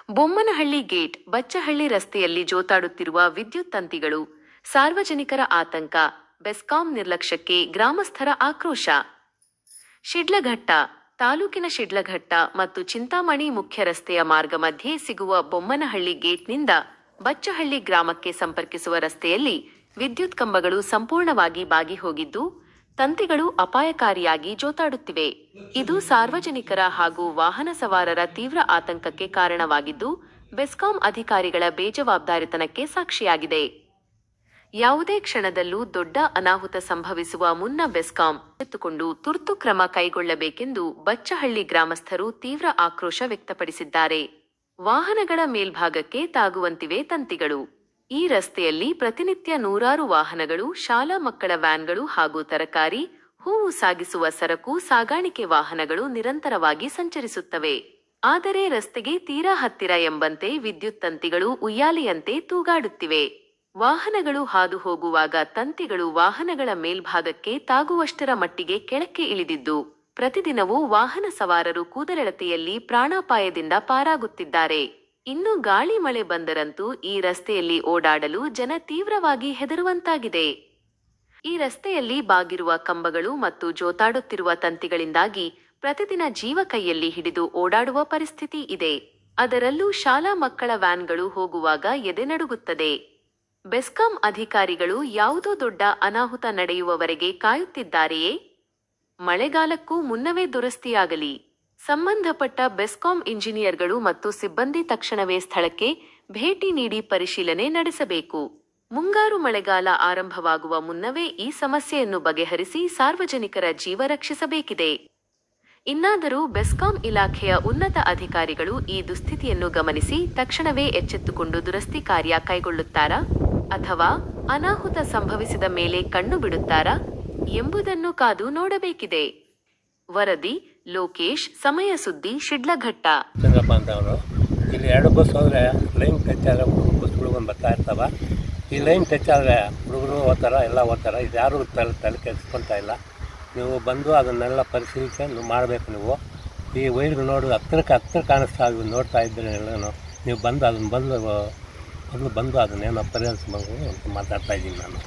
Bommanahalli gate ಬಚ್ಚಹಳ್ಳಿ ರಸ್ತೆಯಲ್ಲಿ ಜೋತಾಡುತ್ತಿರುವ ವಿದ್ಯುತ್ ತಂತಿಗಳು, ಸಾರ್ವಜನಿಕರ ಆತಂಕ, ಬೆಸ್ಕಾಂ ನಿರ್ಲಕ್ಷ್ಯಕ್ಕೆ ಗ್ರಾಮಸ್ಥರ ಆಕ್ರೋಶ. ಶಿಡ್ಲಘಟ್ಟ ತಾಲೂಕಿನ ಶಿಡ್ಲಘಟ್ಟ ಮತ್ತು ಚಿಂತಾಮಣಿ ಮುಖ್ಯ ರಸ್ತೆಯ ಮಾರ್ಗ ಮಧ್ಯೆ ಸಿಗುವ ಬೊಮ್ಮನಹಳ್ಳಿ ಗೇಟ್ನಿಂದ ಬಚ್ಚಹಳ್ಳಿ ಗ್ರಾಮಕ್ಕೆ ಸಂಪರ್ಕಿಸುವ ರಸ್ತೆಯಲ್ಲಿ ವಿದ್ಯುತ್ ಕಂಬಗಳು ಸಂಪೂರ್ಣವಾಗಿ ಬಾಗಿ ಹೋಗಿದ್ದು, ತಂತಿಗಳು ಅಪಾಯಕಾರಿಯಾಗಿ ಜೋತಾಡುತ್ತಿವೆ. ಇದು ಸಾರ್ವಜನಿಕರ ಹಾಗೂ ವಾಹನ ಸವಾರರ ತೀವ್ರ ಆತಂಕಕ್ಕೆ ಕಾರಣವಾಗಿದ್ದು, ಬೆಸ್ಕಾಂ ಅಧಿಕಾರಿಗಳ ಬೇಜವಾಬ್ದಾರಿತನಕ್ಕೆ ಸಾಕ್ಷಿಯಾಗಿದೆ. ಯಾವುದೇ ಕ್ಷಣದಲ್ಲೂ ದೊಡ್ಡ ಅನಾಹುತ ಸಂಭವಿಸುವ ಮುನ್ನ ಬೆಸ್ಕಾಂ ಎಚ್ಚೆತ್ತುಕೊಂಡು ತುರ್ತು ಕ್ರಮ ಕೈಗೊಳ್ಳಬೇಕೆಂದು ಬಚ್ಚಹಳ್ಳಿ ಗ್ರಾಮಸ್ಥರು ತೀವ್ರ ಆಕ್ರೋಶ ವ್ಯಕ್ತಪಡಿಸಿದ್ದಾರೆ. ವಾಹನಗಳ ಮೇಲ್ಭಾಗಕ್ಕೆ ತಾಗುವಂತಿವೆ ತಂತಿಗಳು. ಈ ರಸ್ತೆಯಲ್ಲಿ ಪ್ರತಿನಿತ್ಯ ನೂರಾರು ವಾಹನಗಳು, ಶಾಲಾ ಮಕ್ಕಳ ವ್ಯಾನ್ಗಳು ಹಾಗೂ ತರಕಾರಿ, ಹೂವು ಸಾಗಿಸುವ ಸರಕು ಸಾಗಾಣಿಕೆ ವಾಹನಗಳು ನಿರಂತರವಾಗಿ ಸಂಚರಿಸುತ್ತವೆ. ಆದರೆ ರಸ್ತೆಗೆ ತೀರಾ ಹತ್ತಿರ ಎಂಬಂತೆ ವಿದ್ಯುತ್ ತಂತಿಗಳು ಉಯ್ಯಾಲೆಯಂತೆ ತೂಗಾಡುತ್ತಿವೆ. ವಾಹನಗಳು ಹಾದು ಹೋಗುವಾಗ ತಂತಿಗಳು ವಾಹನಗಳ ಮೇಲ್ಭಾಗಕ್ಕೆ ತಾಗುವಷ್ಟರ ಮಟ್ಟಿಗೆ ಕೆಳಕ್ಕೆ ಇಳಿದಿದ್ದು, ಪ್ರತಿದಿನವೂ ವಾಹನ ಸವಾರರು ಕೂದಲೆಳತೆಯಲ್ಲಿ ಪ್ರಾಣಾಪಾಯದಿಂದ ಪಾರಾಗುತ್ತಿದ್ದಾರೆ. ಇನ್ನು ಗಾಳಿ ಮಳೆ ಬಂದರಂತೂ ಈ ರಸ್ತೆಯಲ್ಲಿ ಓಡಾಡಲು ಜನ ತೀವ್ರವಾಗಿ ಹೆದರುವಂತಾಗಿದೆ. ಈ ರಸ್ತೆಯಲ್ಲಿ ಬಾಗಿರುವ ಕಂಬಗಳು ಮತ್ತು ಜೋತಾಡುತ್ತಿರುವ ತಂತಿಗಳಿಂದಾಗಿ ಪ್ರತಿದಿನ ಜೀವ ಕೈಯಲ್ಲಿ ಹಿಡಿದು ಓಡಾಡುವ ಪರಿಸ್ಥಿತಿ ಇದೆ. ಅದರಲ್ಲೂ ಶಾಲಾ ಮಕ್ಕಳ ವ್ಯಾನ್ಗಳು ಹೋಗುವಾಗ ಎದೆನಡುಗುತ್ತದೆ. ಬೆಸ್ಕಾಂ ಅಧಿಕಾರಿಗಳು ಯಾವುದೋ ದೊಡ್ಡ ಅನಾಹುತ ನಡೆಯುವವರೆಗೆ ಕಾಯುತ್ತಿದ್ದಾರೆಯೇ? ಮಳೆಗಾಲಕ್ಕೂ ಮುನ್ನವೇ ದುರಸ್ತಿಯಾಗಲಿ. ಸಂಬಂಧಪಟ್ಟ ಬೆಸ್ಕಾಂ ಇಂಜಿನಿಯರ್ಗಳು ಮತ್ತು ಸಿಬ್ಬಂದಿ ತಕ್ಷಣವೇ ಸ್ಥಳಕ್ಕೆ ಭೇಟಿ ನೀಡಿ ಪರಿಶೀಲನೆ ನಡೆಸಬೇಕು. ಮುಂಗಾರು ಮಳೆಗಾಲ ಆರಂಭವಾಗುವ ಮುನ್ನವೇ ಈ ಸಮಸ್ಯೆಯನ್ನು ಬಗೆಹರಿಸಿ ಸಾರ್ವಜನಿಕರ ಜೀವ ರಕ್ಷಿಸಬೇಕಿದೆ. ಇನ್ನಾದರೂ ಬೆಸ್ಕಾಂ ಇಲಾಖೆಯ ಉನ್ನತ ಅಧಿಕಾರಿಗಳು ಈ ದುಸ್ಥಿತಿಯನ್ನು ಗಮನಿಸಿ ತಕ್ಷಣವೇ ಎಚ್ಚೆತ್ತುಕೊಂಡು ದುರಸ್ತಿ ಕಾರ್ಯ ಕೈಗೊಳ್ಳುತ್ತಾರಾ ಅಥವಾ ಅನಾಹುತ ಸಂಭವಿಸಿದ ಮೇಲೆ ಕಣ್ಣು ಬಿಡುತ್ತಾರಾ ಎಂಬುದನ್ನು ಕಾದು ನೋಡಬೇಕಿದೆ. ವರದಿ ಲೋಕೇಶ್, ಸಮಯ ಸುದ್ದಿ, ಶಿಡ್ಲಘಟ್ಟ. ಚಂದ್ರಪ್ಪ ಅಂತ ಅವರು ಇಲ್ಲಿ 2 ಬಸ್ ಹೋದರೆ ಲೈನ್ ಟಚ್ ಆದರೆ ಬಸ್ಗಳು ಬಂದು ಬರ್ತಾ ಇರ್ತಾವೆ. ಈ ಲೈನ್ ಟಚ್ ಆದರೆ ಹುಡುಗರು ಓದ್ತಾರ, ಎಲ್ಲ ಓದ್ತಾರ. ಇದು ಯಾರು ತಲೆ ಕೆಡಿಸ್ಕೊಳ್ತಾ ಇಲ್ಲ. ನೀವು ಬಂದು ಅದನ್ನೆಲ್ಲ ಪರಿಶೀಲಿಸಿ ಮಾಡಬೇಕು. ನೀವು ಈ ವೈರ್ಗಳು ನೋಡೋದು ಹತ್ತಿರ ಕಾಣಿಸ್ತಾ ನೋಡ್ತಾ ಇದ್ದರೆ ಎಲ್ಲನೂ ನೀವು ಬಂದು ಅದನ್ನು ಬಂದು ಅದನ್ನೇನೋ ಪರಿಹರಿಸ್ಬೇಕು ಅಂತ ಮಾತಾಡ್ತಾ ಇದ್ದೀನಿ ನಾನು.